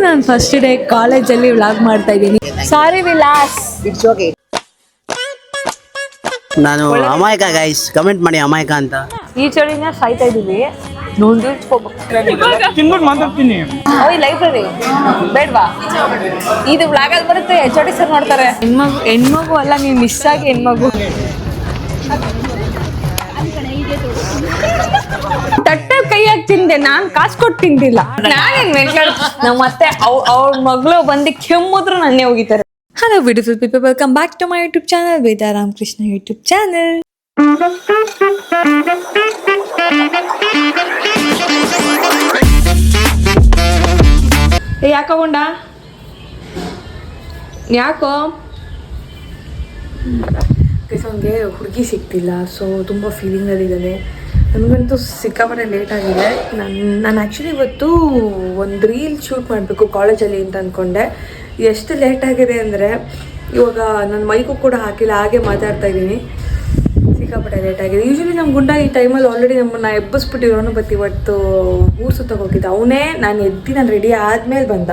ನಾನು first day ಕಾಲೇಜಲ್ಲಿ vlog ಮಾಡ್ತಾ ಇದ್ದೀನಿ. ಸಾರಿ ವಿಲಾಸ್. It's okay. ನಾನು ಅಮಾಯಕ ಗೈಸ್, ಕಮೆಂಟ್ ಮಾಡಿ ಅಮಾಯಕ ಅಂತ. ಈ ಚಳಿನ ಸಾಯ್ತಾ ಇದೀವಿ. ತಿನ್ಬಿಟ್ಟು ಮಾತಾಡ್ತೀನಿ. ಲೈಬ್ರರಿ ಬೇಡ್ವಾ? ಇದು ವ್ಲಾಗ್ ಅಲ್ಲಿ ಬರುತ್ತೆ. HOD ಸರ್ ನೋಡ್ತಾರೆ. ಹೆಣ್ಮಗು ಅಲ್ಲ, ನೀನ್ ಮಿಸ್ ಆಗಿ ಹೆಣ್ಮಗು. ತಟ್ಟೆ ಕೈಯಾಗಿ ತಿಂದೆ, ನಾನ್ ಕಾಸು ಕೊಟ್ಟು ತಿಂದಿಲ್ಲ. ನಾನೇನ್ ನಮ್ಮ ಮತ್ತೆ ಅವ್ರ ಮಗಳು ಬಂದು ಕೆಮ್ಮಿದ್ರು ನನ್ನೇ ಹೋಗಿತಾರೆ. Hello beautiful people, welcome back to my YouTube channel, Veda Ramkrishna YouTube channel. ಯಾಕೋಗೊಂಡ ಯಾಕೋ ಅವನಿಗೆ ಹುಡುಗಿ ಸಿಗ್ತಿಲ್ಲ. ಸೊ ತುಂಬ ಫೀಲಿಂಗಲ್ಲಿ ಇದ್ದಾನೆ. ನನಗಂತೂ ಸಿಕ್ಕಾಪಟ್ಟೆ ಲೇಟ್ ಆಗಿದೆ. ನಾನು ಆ್ಯಕ್ಚುಲಿ ಇವತ್ತು ಒಂದು ರೀಲ್ ಶೂಟ್ ಮಾಡಬೇಕು ಕಾಲೇಜಲ್ಲಿ ಅಂತ ಅಂದ್ಕೊಂಡೆ. ಎಷ್ಟು ಲೇಟ್ ಆಗಿದೆ ಅಂದರೆ ಇವಾಗ ನನ್ನ ಮೈಗೂ ಕೂಡ ಹಾಕಿಲ್ಲ, ಹಾಗೆ ಮಾತಾಡ್ತಾ ಇದ್ದೀನಿ. ಸಿಕ್ಕಾಪಟ್ಟೆ ಲೇಟ್ ಆಗಿದೆ. ಯೂಶ್ವಲಿ ನಮ್ಮ ಗುಂಡ ಈ ಟೈಮಲ್ಲಿ ಆಲ್ರೆಡಿ ನಮ್ಮನ್ನು ಎಬ್ಬಿಸ್ಬಿಟ್ಟಿರೋನು. ಬಟ್ ಇವತ್ತು ಊರು ಸುತ್ತ ಹೋಗಿದ್ದ ಅವನೇ. ನಾನು ರೆಡಿ ಆದಮೇಲೆ ಬಂದ.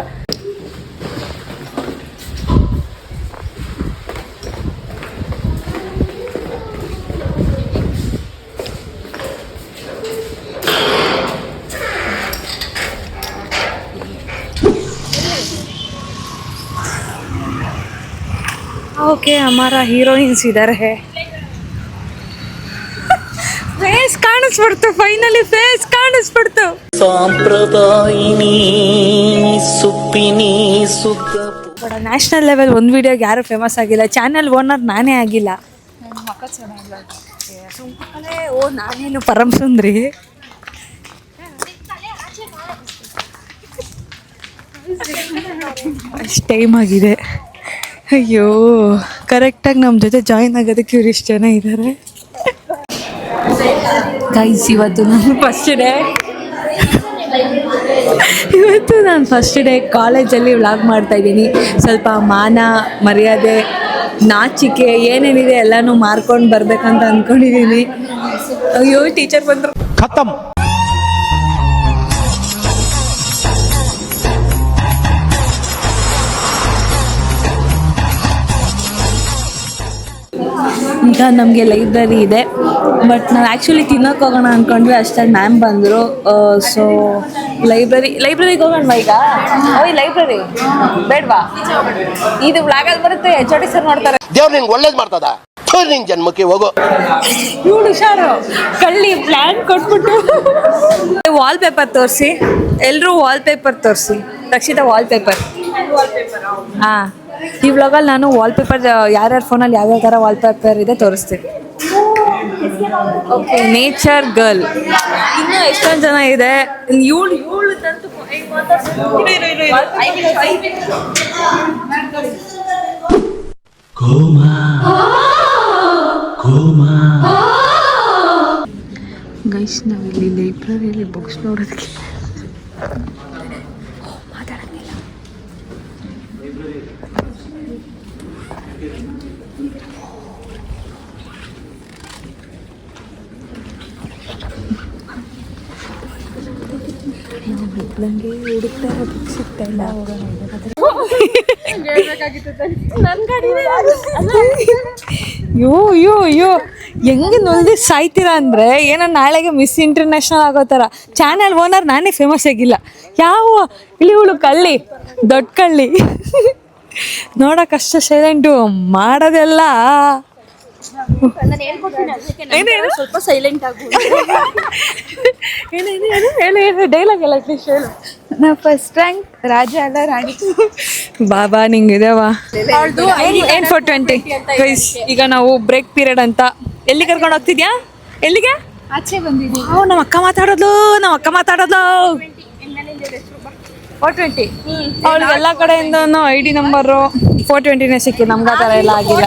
ओके हमारा हीरोइन्स इधर है. फेस ಕಾಣಿಸ್ಬಿಡ್ತು. ಫೈನಲಿ ಫೇಸ್ ಕಾಣಿಸ್ಬಿಡ್ತು. ಸಾಂಪ್ರದಾಯಿನಿ ಸುಪ್ಪಿನಿ ಸುತ್ತ ನ್ಯಾಷನಲ್ ಲೆವೆಲ್ ಒಂದು ವಿಡಿಯೋಗೆ ಯಾರು ಫೇಮಸ್ ಆಗಿಲ್ಲ. ಚಾನೆಲ್ ಓನರ್ ನಾನೇ ಆಗಿಲ್ಲ. ಓ ನಾನೇನು ಪರಂ ಸುಂದ್ರಿ. ಅಷ್ಟು ಟೈಮ್ ಆಗಿದೆ. ಅಯ್ಯೋ, ಕರೆಕ್ಟಾಗಿ ನಮ್ಮ ಜೊತೆ ಜಾಯಿನ್ ಆಗೋದಕ್ಕೆ ಇವ್ರು ಇಷ್ಟು ಜನ ಇದ್ದಾರೆ. ಗೈಸ್, ಇವತ್ತು ನಾನು ಫಸ್ಟ್ ಡೇ ಕಾಲೇಜಲ್ಲಿ ವ್ಲಾಗ್ ಮಾಡ್ತಾ ಇದ್ದೀನಿ. ಸ್ವಲ್ಪ ಮಾನ ಮರ್ಯಾದೆ ನಾಚಿಕೆ ಏನೇನಿದೆ ಎಲ್ಲನೂ ಮಾರ್ಕೊಂಡು ಬರ್ಬೇಕಂತ ಅಂದ್ಕೊಂಡಿದ್ದೀನಿ. ಅಯ್ಯೋ, ಟೀಚರ್ ಬಂದರು. ಖತಮ್. ಈಗ ನಮಗೆ ಲೈಬ್ರರಿ ಇದೆ. ಬಟ್ ನಾವು ಆ್ಯಕ್ಚುಲಿ ತಿನ್ನೋಕೆ ಹೋಗೋಣ ಅಂದ್ಕೊಂಡ್ವಿ. ಅಷ್ಟಾಗಿ ಮ್ಯಾಮ್ ಬಂದರು. ಸೊ ಲೈಬ್ರರಿಗೆ ಹೋಗೋಣ ಈಗ. ಲೈಬ್ರರಿ ಬೇಡ್ವಾ? ಇದು ವ್ಲಾಗಲ್ಲಿ ಬರುತ್ತೆ. HOD ಸರ್ ನೋಡ್ತಾರೆ. ದೇವ್ರು ನಿಂಗೆ ಒಳ್ಳೇದು ಮಾಡ್ತದ. ನಿನ್ ಜನ್ಮಕ್ಕೆ ಹೋಗೋ. ಇವಳು ಹುಷಾರು ಕಳ್ಳಿ ಪ್ಲ್ಯಾನ್ ಕೊಟ್ಬಿಟ್ಟು. ವಾಲ್ಪೇಪರ್ ತೋರಿಸಿ ಎಲ್ಲರೂ. ವಾಲ್ಪೇಪರ್ ತೋರಿಸಿ ರಕ್ಷಿತಾ. ವಾಲ್ಪೇಪರ್. ಹಾಂ, ಈ ವ್ಲಾಗಲ್ಲಿ ನಾನು ವಾಲ್ಪೇಪರ್ ಯಾರ್ಯಾರ ಫೋನಲ್ಲಿ ಯಾವ್ಯಾವ ಥರ ವಾಲ್ಪೇಪರ್ ಇದೆ ತೋರಿಸ್ತೀನಿ. Okay, nature girl. ಇನ್ನೂ ಎಷ್ಟೊಂದು ಜನ ಇದೆ. ಇವಳು ಗೈಸ್, ನಾವಿಲ್ಲಿ ಲೈಬ್ರರಿಯಲ್ಲಿ ಬುಕ್ಸ್ ನೋಡೋದಕ್ಕೆ ಮಾತಾಡೋಂಗಿಲ್ಲ. ನಂಗೆ ಹುಡುಕ್ತಾ ಬುಕ್ ಸಿಗ್ತಾ ಇಲ್ಲ. ಅಯ್ಯೋ ಹೆಂಗೆ ನೊಲ್ದಿ ಸಾಯ್ತೀರಾ ಅಂದರೆ ಏನೋ ನಾಳೆಗೆ ಮಿಸ್ ಇಂಟರ್ನ್ಯಾಷನಲ್ ಆಗೋ ಥರ. ಚಾನೆಲ್ ಓನರ್ ನಾನೇ ಫೇಮಸ್ ಆಗಿಲ್ಲ. ಯಾವ ಇಳಿವಳು ಕಳ್ಳಿ, ದೊಡ್ಡ ಕಳ್ಳಿ. ನೋಡೋಕ್ಕಷ್ಟು ಸೈಲೆಂಟು, ಮಾಡೋದೆಲ್ಲ ಸ್ವಲ್ಪ ಸೈಲೆಂಟ್ ಆಗು. ಡೈಲಾಗ್ ಎಲ್ಲ ಅಟ್ಲೀಸ್ಟ್ ಹೇಳು. ನಾ ಫಸ್ಟ್ ರ್ಯಾಂಕ್ ರಾಜ ಅಲ್ಲ ರಾಣಿ. ಬಾಬಾ ನಿಂಗಿದೆವಾ. ಏನು 420 ಗೈಸ್. ಈಗ ನಾವು ಬ್ರೇಕ್ ಪೀರಿಯಡ್ ಅಂತ ಎಲ್ಲಿ ಕರ್ಕೊಂಡು ಹೋಗ್ತಿದ್ಯಾ? ಎಲ್ಲಿಗೆ? ಆಚೆ ಬಂದಿದ್ದೀವಿ. ನಮ್ಮ ಅಕ್ಕ ಮಾತಾಡೋದು 420. ಅವಳಿಗೆ ಎಲ್ಲ ಕಡೆಯಿಂದ ID ನಂಬರು 420ನೇ ಸಿಕ್ಕಿದೆ. ನಮ್ಗೆ ಆ ಥರ ಎಲ್ಲ ಆಗಿಲ್ಲ.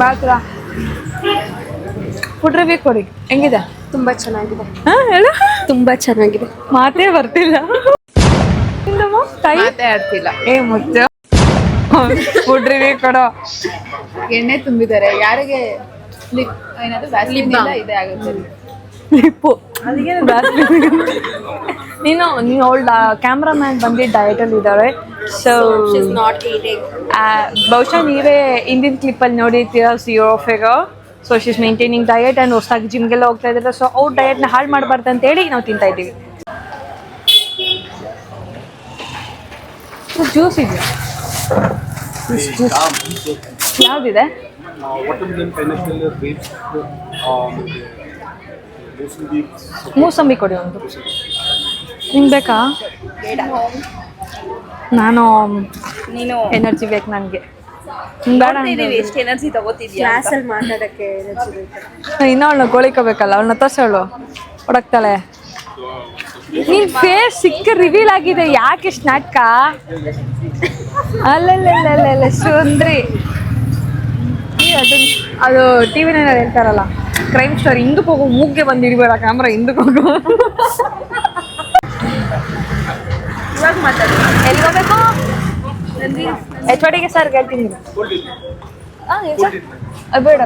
ಬಾತ್ರ ಫುಡ್ ರಿವ್ಯೂ ಕೊಡಿ. ಹೆಂಗಿದೆ? ತುಂಬಾ ಚೆನ್ನಾಗಿದೆ. ಹಾಂ ಹೇಳು. ತುಂಬಾ ಚೆನ್ನಾಗಿದೆ. ಮಾತೇ ಬರ್ತಿಲ್ಲ. ಮಾತೇ ಆಡ್ತಿಲ್ಲ. ಮುಚ್ಚ. ಫುಡ್ ರಿವ್ಯೂ ಕೊಡೋ. ಎಣ್ಣೆ ತುಂಬಿದ್ದಾರೆ. ಯಾರಿಗೆ ಏನಾದ್ರು ಇದೆ ಆಗುತ್ತೆ. ಲಿಪ್ಪು ನೀನು ಅವಳ ಕ್ಯಾಮ್ರಾಮ್ಯಾನ್ ಬಂದು ಡಯಟಲ್ಲಿ ಇದ್ದಾಳೆ. ಸೊ ಬಹುಶಃ ನೀವೇ ಹಿಂದಿನ ಕ್ಲಿಪ್ಪಲ್ಲಿ ನೋಡಿರ್ತೀರ ಸಿಯೋ figure. So she's maintaining diet and ಹೊಸದಾಗಿ ಜಿಮ್ಗೆಲ್ಲ ಹೋಗ್ತಾ ಇದ್ದಾರೆ. ಸೊ ಅವ್ರ ಡಯಟ್ನ ಹಾಳು ಮಾಡಬಾರ್ದು ಅಂತೇಳಿ ನಾವು ತಿಂತಾ ಇದ್ದೀವಿ. ಜ್ಯೂಸ್ ಇದೆಯಾ? ಯಾವುದಿದೆ? ಮೂಸಂಬಿ ಕೊಡಿ ಒಂದು. ನಿಂಗೆ ಬೇಕಾ? ನಾನು ಎನರ್ಜಿ ಬೇಕು ನನಗೆ. ಎಷ್ಟು ಎನರ್ಜಿ ತಗೋತಿದ್ಯಾ ಕ್ಲಾಸಲ್ಲಿ ಮಾತಾಡಕ್ಕೆ ಎನರ್ಜಿ ಬೇಕು. ಇನ್ನೂ ಅವಳನ್ನ ಗೋಳಿಕೋಬೇಕಲ್ಲ, ಅವಳನ್ನ ತೋರ್ಸೋಳು ಹೊಡಕ್ತಾಳೆ. ನಿನ್ ಫೇಸ್ ಸಿಕ್ಕ ರಿವೀಲ್ ಆಗಿದೆ. ಯಾಕೆ ಇಷ್ಟು ನಾಟಕ? ಅಲ್ಲಲ್ಲ ಸುಂದ್ರಿ ಅದು ಟಿವಿನ ಹೇಳ್ತಾರಲ್ಲ ಕ್ರೈಮ್ ಸ್ಟೋರಿ, ಹಿಂದಕ್ಕೆ ಹೋಗು, ಮೂಗ್ಗೆ ಬಂದು ಹಿಡಿಬೇಡ ಕ್ಯಾಮ್ರಾ, ಹಿಂದಕ್ಕೆ ಹೋಗು. ಇವಾಗ ಮಾತಾಡಿ. ಎಲ್ಲಿ ಹೋಗ್ಬೇಕು? HODಗೆ ಸರ್ ಹೇಳ್ತೀನಿ. ಬೇಡ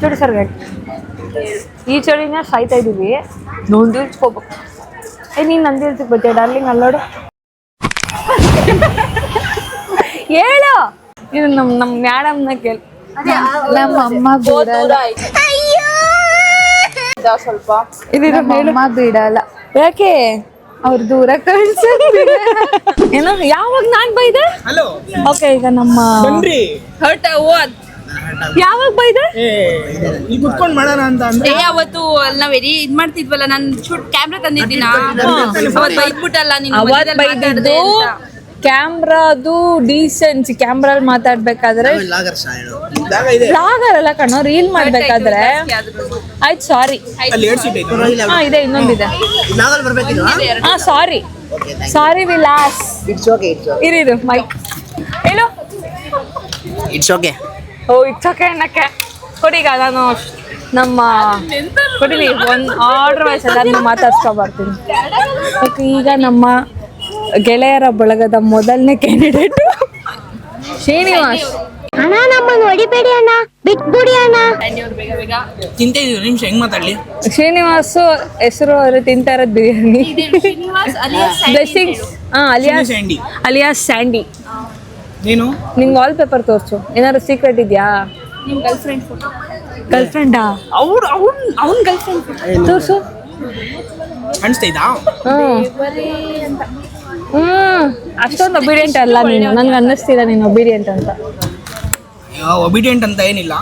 HOD ಸರ್ ಹೇಳಿ. ಈ ಚಳಿನ ಸಾಯ್ತಾ ಇದ್ದೀವಿ. ನೋಂದು ಇಳ್ಸ್ಕೋಬೇಕು. ನೀನು ನಂದು ಇಳ್ಸಕ್ಕೆ ಬರ್ತೀಯ ಡಾರ್ಲಿಂಗ್? ಅಲ್ಲೋಡು ಹೇಳು. ಇದು ನಮ್ಮ ಮ್ಯಾಡಮ್ನ ಕೇಳಿ. ನಮ್ಮ ಅಮ್ಮ ಬಿಡಲ್ಲ. ಸ್ವಲ್ಪ ನಮ್ಮ ಅಮ್ಮ ಬಿಡಲ್ಲ. ಯಾಕೆ? ಅವ್ರು ದೂರ ಕಳ್ಸಿದ್ರು. ಏನೋ ಯಾವಾಗ ನಾನ್ ಬೈದೆ? ಓಕೆ, ಈಗ ನಮ್ಮ ಹರ್ಟ್ ಯಾವಾಗ ಬೈದೆ? ಕುತ್ಕೊಂಡ್ ಮಾಡೋಣ ಅಂತ ಅಂದ್ರೆ ಅವತ್ತು ನಾವ್ ಇದ್ ಮಾಡ್ತಿದ್ವಲ್ಲ, ನಾನು ಶೂಟ್ ಕ್ಯಾಮ್ರಾ ತಂದಿದ್ದೀನ, ಅವತ್ತು ಬೈದ್ಬಿಟ್ಟಲ್ಲ ನೀನು. ಅವತ್ತು ಬೈದಿದ್ದು ಕ್ಯಾಮ್ರಾದು ಡೀಸೆನ್ಸಿ. ಕ್ಯಾಮ್ರಲ್ಲಿ ಮಾತಾಡ್ಬೇಕಾದ್ರೆ ಲಾಗರ್ ಅಲ್ಲ ಕಣೋ, ರೀಲ್ ಮಾಡ್ಬೇಕಾದ್ರೆ. ಆಯ್ತು ಸಾರಿ. ಅಲ್ಲಿ 2 ಸೀಟ್ ಐತೆ. ಹಾ ಇದೆ, ಇನ್ನೊಂದಿದೆ. ಹಾ ಸಾರಿ ವಿಲಾಸ್. ಇರಿದು ಮೈಕ್ ಹೇಳು. It's okay. Oh it's okay ಅನ್ನಕ್ಕೆ ಕೊಡೀಗ. ನಾನು ನಮ್ಮ ಕೊಡಿಲಿ ಒಂದು ಆರ್ಡರ್ ವೈಸ್ ಎಲ್ಲರನ್ನೂ ಮಾತಾಡ್ಸ್ಕೊಬರ್ತೀನಿ. ಓಕೆ, ಈಗ ನಮ್ಮ ಗೆಳೆಯರ ಬಳಗದ ಮೊದಲನೇ ಕ್ಯಾಂಡಿಡೇಟ್ ಶ್ರೀನಿವಾಸ್. ಅಣ್ಣ ನಮ್ಮನ್ನು ಹೊಡಿಬೇಡಿ ಅಣ್ಣ, ಬಿಟ್ಬಿಡಿ ಅಣ್ಣ. ತಿಂತಿದ್ದೀವಿ ನಿಮಿಷ ಹೆಂಗ್ ಮಾತಾಡ್ಲಿ. ಶ್ರೀನಿವಾಸು ಹೆಸರು ಅವರು ತಿಂತಾ ಇರೋದು ಬಿರಿಯಾನಿ. Blessings alias Sandy. ನೀನು ನಿಂಗೆ ವಾಲ್ ಪೇಪರ್ ತೋರಿಸು. ಏನಾದ್ರು ಸೀಕ್ರೆಟ್ ಇದೆಯಾ? ನಿಮ್ ಗರ್ಲ್ ಫ್ರೆಂಡಾ? ಅವ್ನ ಗರ್ಲ್ ಫ್ರೆಂಡ್ ತೋರಿಸು. ಅನ್ಸ್ತೈತಾ? ಅಷ್ಟೊಂದು ಒಬಿಡಿಯಂಟ್ ಅಲ್ಲ ನೀನು. ನನ್ಗೆ ಅನ್ನಿಸ್ತಿಲ್ಲ ನೀನು ಒಬಿಡಿಯಂಟ್ ಅಂತ. ಒಬಿಡಿಯಂಟ್ ಅಂತ ಏನಿಲ್ಲ,